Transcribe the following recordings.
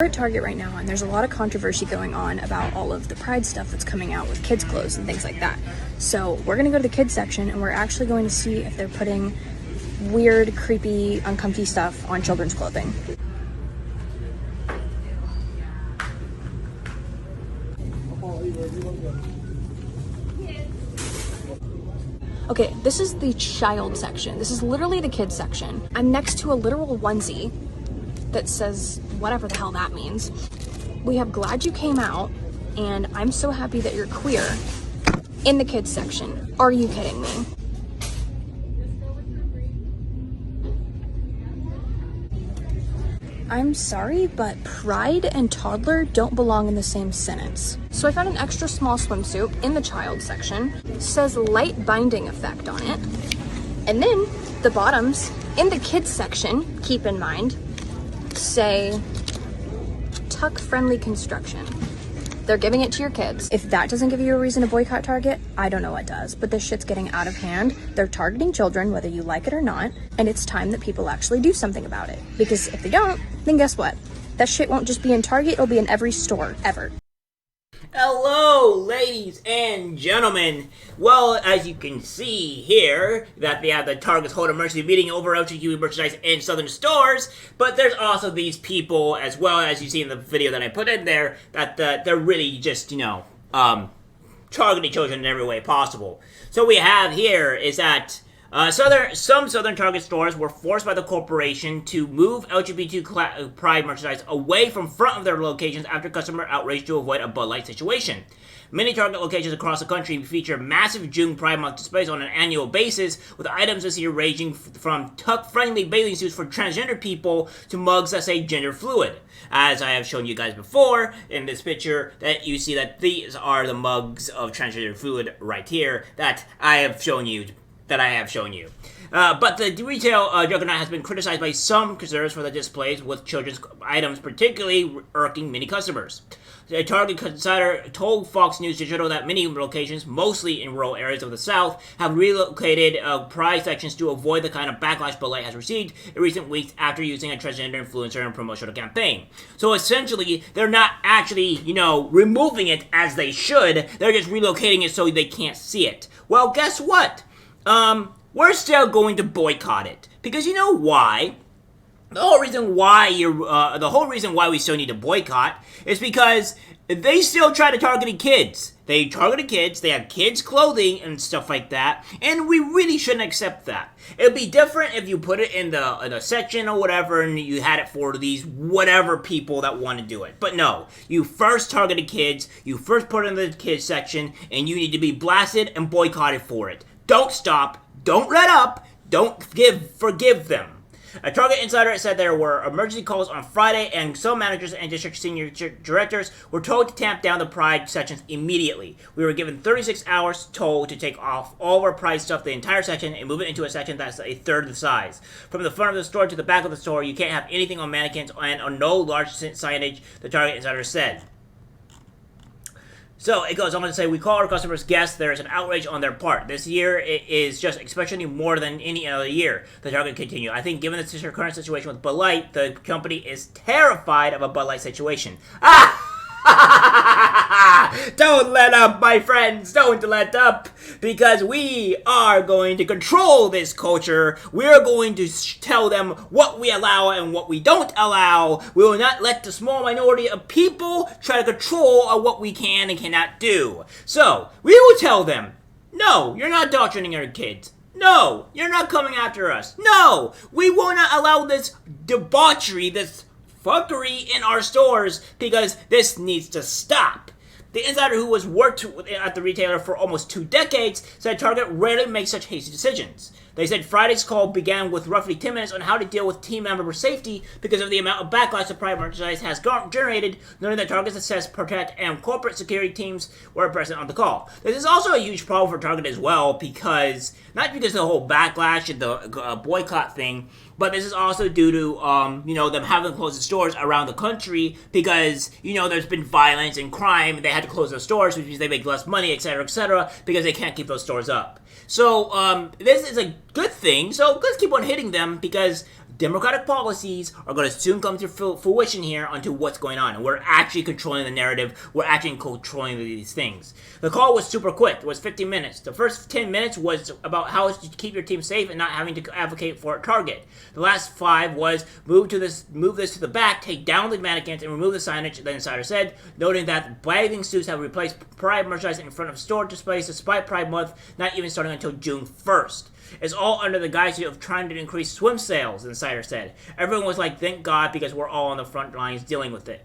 We're at Target right now, and there's a lot of controversy going on about all of the Pride stuff that's coming out with kids' clothes and things like that. So we're gonna go to the kids section, and we're actually going to see if they're putting weird, creepy, uncomfy stuff on children's clothing. Okay, this is the child section. This is literally the kids section. I'm next to a literal onesie that says whatever the hell that means. We have Glad You Came Out and I'm So Happy That You're Queer in the kids section. Are you kidding me? I'm sorry, but pride and toddler don't belong in the same sentence. So I found an extra small swimsuit in the child section. It says light binding effect on it. And then the bottoms in the kids section, keep in mind, say tuck friendly construction. They're giving it to your kids. If that doesn't give you a reason to boycott Target, I don't know what does. But this shit's getting out of hand. They're targeting children, whether you like it or not. And it's time that people actually do something about it. Because if they don't, then guess what? That shit won't just be in Target, it'll be in every store, ever. Hello, ladies and gentlemen. Well, as you can see here, that they have the Target's hold emergency meeting over LGBTQ merchandise in southern stores, but there's also these people, as well as you see in the video that I put in there, that they're really just, targeting children in every way possible. So what we have here is that some southern Target stores were forced by the corporation to move LGBT Pride merchandise away from front of their locations after customer outrage to avoid a Bud Light situation. Many Target locations across the country feature massive June Pride Month displays on an annual basis, with items this year ranging from tuck-friendly bathing suits for transgender people to mugs that say gender fluid. As I have shown you guys before in this picture, that you see that these are the mugs of transgender fluid right here that I have shown you. But the retail juggernaut has been criticized by some consumers for the displays with children's items, particularly irking many customers. A Target insider told Fox News Digital that many locations, mostly in rural areas of the South, have relocated Pride sections to avoid the kind of backlash Bud Light has received in recent weeks after using a transgender influencer in a promotional campaign. So essentially, they're not actually, removing it as they should. They're just relocating it so they can't see it. Well, guess what? We're still going to boycott it. Because you know why? The whole reason why we still need to boycott is because they still try to target kids. They targeted kids, they have kids' clothing and stuff like that, and we really shouldn't accept that. It'd be different if you put it in the section or whatever, and you had it for these whatever people that want to do it. But no, you first targeted kids, you first put it in the kids section, and you need to be blasted and boycotted for it. Don't stop, don't let up, don't forgive them. A Target insider said there were emergency calls on Friday, and some managers and district senior directors were told to tamp down the Pride sections immediately. We were given 36 hours told to take off all of our Pride stuff, the entire section, and move it into a section that's a third the size. From the front of the store to the back of the store, you can't have anything on mannequins and on no large signage, the Target insider said. So it goes on to say, we call our customers guests. There is an outrage on their part. This year it is just especially more than any other year. The Target continued. I think given the current situation with Bud Light, the company is terrified of a Bud Light situation. Don't let up, my friends. Don't let up. Because we are going to control this culture. We are going to tell them what we allow and what we don't allow. We will not let the small minority of people try to control what we can and cannot do. So, we will tell them, no, you're not indoctrinating our kids. No, you're not coming after us. No, we will not allow this debauchery, this fuckery in our stores, because this needs to stop. The insider, who has worked at the retailer for almost 2 decades, said Target rarely makes such hasty decisions. They said Friday's call began with roughly 10 minutes on how to deal with team member safety because of the amount of backlash the Pride merchandise has generated, noting that Target's Assess, Protect, and corporate security teams were present on the call. This is also a huge problem for Target as well, because not because of the whole backlash and the boycott thing, but this is also due to, them having to close the stores around the country because, there's been violence and crime. They had to close those stores, which means they make less money, etc., because they can't keep those stores up. So, this is a good thing. So, let's keep on hitting them because Democratic policies are going to soon come to fruition here onto what's going on. And we're actually controlling the narrative. We're actually controlling these things. The call was super quick. It was 15 minutes. The first 10 minutes was about how to keep your team safe and not having to advocate for a target. The last 5 was move this to the back, take down the mannequins, and remove the signage, the insider said, noting that bathing suits have replaced Pride merchandise in front of store displays despite Pride Month not even starting until June 1st. It's all under the guise of trying to increase swim sales, the insider said. Everyone was like, thank God, because we're all on the front lines dealing with it.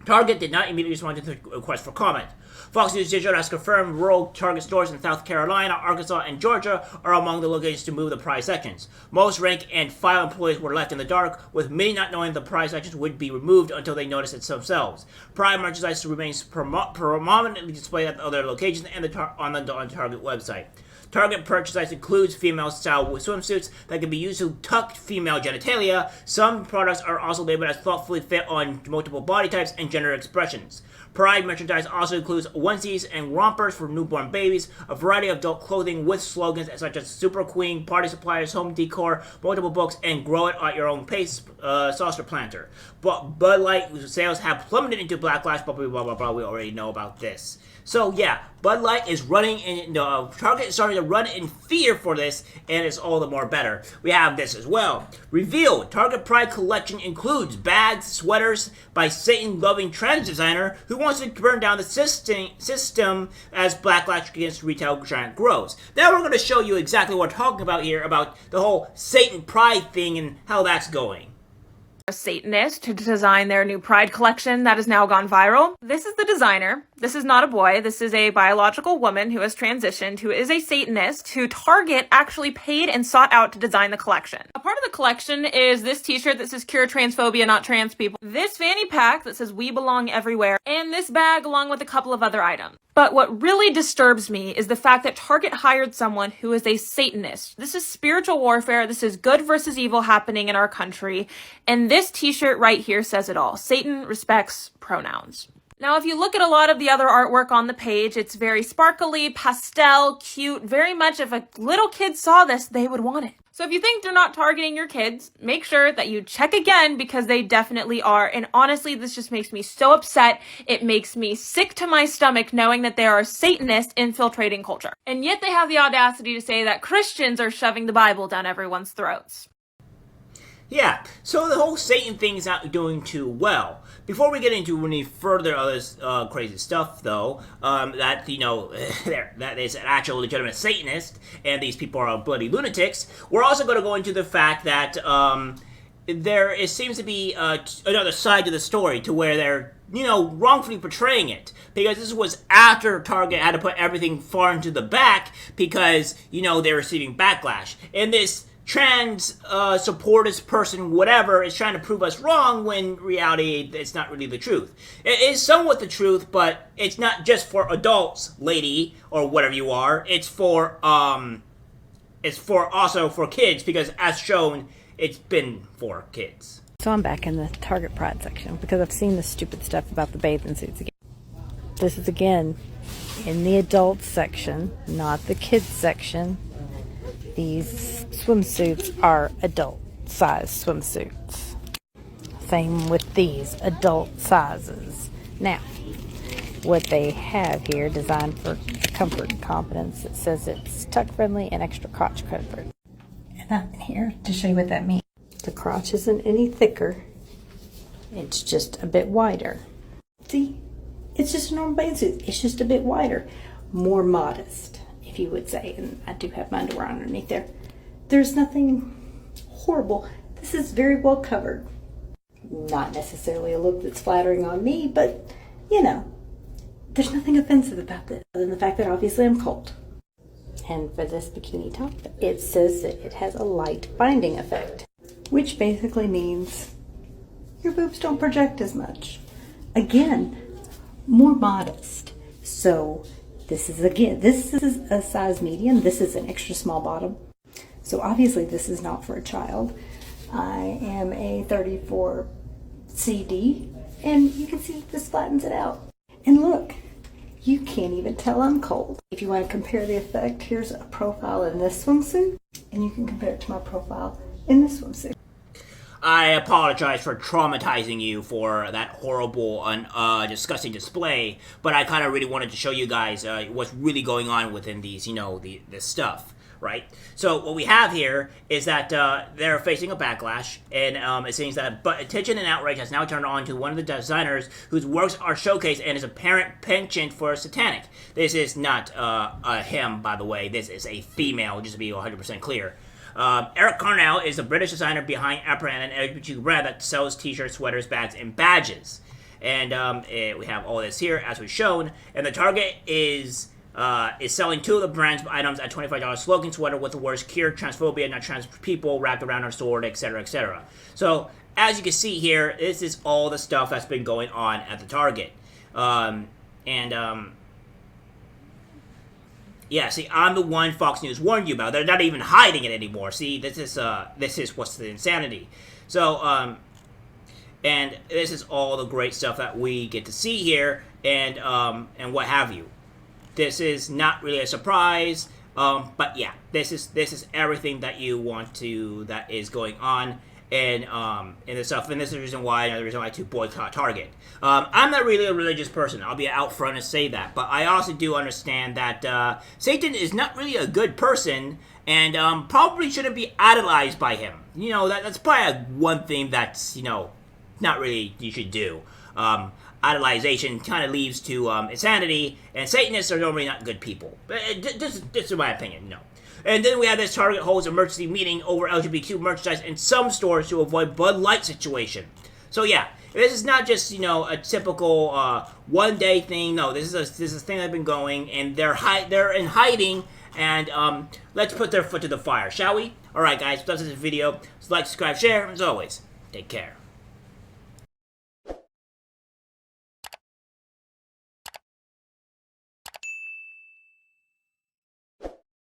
Target did not immediately respond to the request for comment. Fox News Digital has confirmed rural Target stores in South Carolina, Arkansas, and Georgia are among the locations to move the Pride sections. Most rank and file employees were left in the dark, with many not knowing the Pride sections would be removed until they noticed it themselves. Pride merchandise remains prominently displayed at other locations and on the Target website. Target merchandise includes female-style swimsuits that can be used to tuck female genitalia. Some products are also labeled as thoughtfully fit on multiple body types and gender expressions. Pride merchandise also includes onesies and rompers for newborn babies, a variety of adult clothing with slogans such as Super Queen, Party Suppliers, Home Decor, multiple books, and Grow It at Your Own Pace saucer planter. But Bud Light sales have plummeted into backlash, blah, blah, blah, blah, blah. We already know about this. So yeah, Bud Light is running in, Target is starting to run in fear for this, and it's all the more better. We have this as well. Revealed, Target Pride collection includes bags, sweaters by Satan-loving trans designer who wants to burn down the system as backlash against retail giant grows. Now we're going to show you exactly what we're talking about here, about the whole Satan Pride thing and how that's going. A Satanist to design their new Pride collection that has now gone viral. This is the designer. This is not a boy. This is a biological woman who has transitioned, who is a Satanist, who Target actually paid and sought out to design the collection. A part of the collection is this t-shirt that says Cure Transphobia, Not Trans People, this fanny pack that says We Belong Everywhere, and this bag along with a couple of other items. But what really disturbs me is the fact that Target hired someone who is a Satanist. This is spiritual warfare. This is good versus evil happening in our country. And this t-shirt right here says it all. Satan respects pronouns. Now, if you look at a lot of the other artwork on the page, it's very sparkly, pastel, cute, very much if a little kid saw this, they would want it. So if you think they're not targeting your kids, make sure that you check again because they definitely are. And honestly, this just makes me so upset. It makes me sick to my stomach knowing that there are Satanists infiltrating culture. And yet they have the audacity to say that Christians are shoving the Bible down everyone's throats. Yeah, so the whole Satan thing is not doing too well. Before we get into any further of this crazy stuff, though, that, that is an actual legitimate Satanist, and these people are bloody lunatics, we're also going to go into the fact that there seems to be another side to the story to where they're, wrongfully portraying it. Because this was after Target had to put everything far into the back because, they're receiving backlash. And this trans supportist person, whatever, is trying to prove us wrong when in reality it's not really the truth. It is somewhat the truth, but it's not just for adults, lady, or whatever you are. It's for also for kids, because as shown, it's been for kids. So I'm back in the Target Pride section because I've seen the stupid stuff about the bathing suits again. This is again in the adult section, not the kids section. These swimsuits are adult-size swimsuits. Same with these adult sizes. Now, what they have here, designed for comfort and confidence, it says it's tuck-friendly and extra crotch comfort. And I'm here to show you what that means. The crotch isn't any thicker. It's just a bit wider. See? It's just a normal bathing suit. It's just a bit wider. More modest, if you would say, and I do have my underwear underneath there. There's nothing horrible. This is very well covered. Not necessarily a look that's flattering on me, but, there's nothing offensive about this, other than the fact that obviously I'm cold. And for this bikini top, it says that it has a light binding effect, which basically means your boobs don't project as much. Again, more modest. So this is a size medium. This is an extra small bottom. So obviously this is not for a child. I am a 34 CD, and you can see this flattens it out. And look, you can't even tell I'm cold. If you want to compare the effect, here's a profile in this swimsuit, and you can compare it to my profile in this swimsuit. I apologize for traumatizing you for that horrible and disgusting display, but I kind of really wanted to show you guys what's really going on within these, this stuff, right? So what we have here is that they're facing a backlash, and it seems that attention and outrage has now turned on to one of the designers whose works are showcased and his apparent penchant for satanic. This is not a him, by the way. This is a female, just to be 100% clear. Eric Carnell is the British designer behind Apparent, an LGBT brand that sells t-shirts, sweaters, bags, and badges. And we have all this here, as we've shown. And the target is selling two of the brand's items at $25 slogan sweater with the words "Cure transphobia, not trans people" wrapped around our sword, etc., etc. So, as you can see here, this is all the stuff that's been going on at the Target. Yeah, see, I'm the one Fox News warned you about. They're not even hiding it anymore. See, this is what's the insanity. So, and this is all the great stuff that we get to see here, and what have you. This is not really a surprise, but yeah, this is everything that you want to, that is going on. And this stuff, and this is the reason why, another reason why to boycott Target. I'm not really a religious person. I'll be out front and say that, but I also do understand that Satan is not really a good person, and probably shouldn't be idolized by him. That's probably one thing that's not really you should do. Idolization kind of leads to insanity, and Satanists are normally not good people. This is my opinion. No. And then we have this Target holds emergency meeting over LGBTQ merchandise in some stores to avoid Bud Light situation. So yeah, this is not just a typical one-day thing. No, this is a thing that's been going, and they're in hiding. And let's put their foot to the fire, shall we? All right, guys. If that's this video, like, subscribe, share. As always, take care.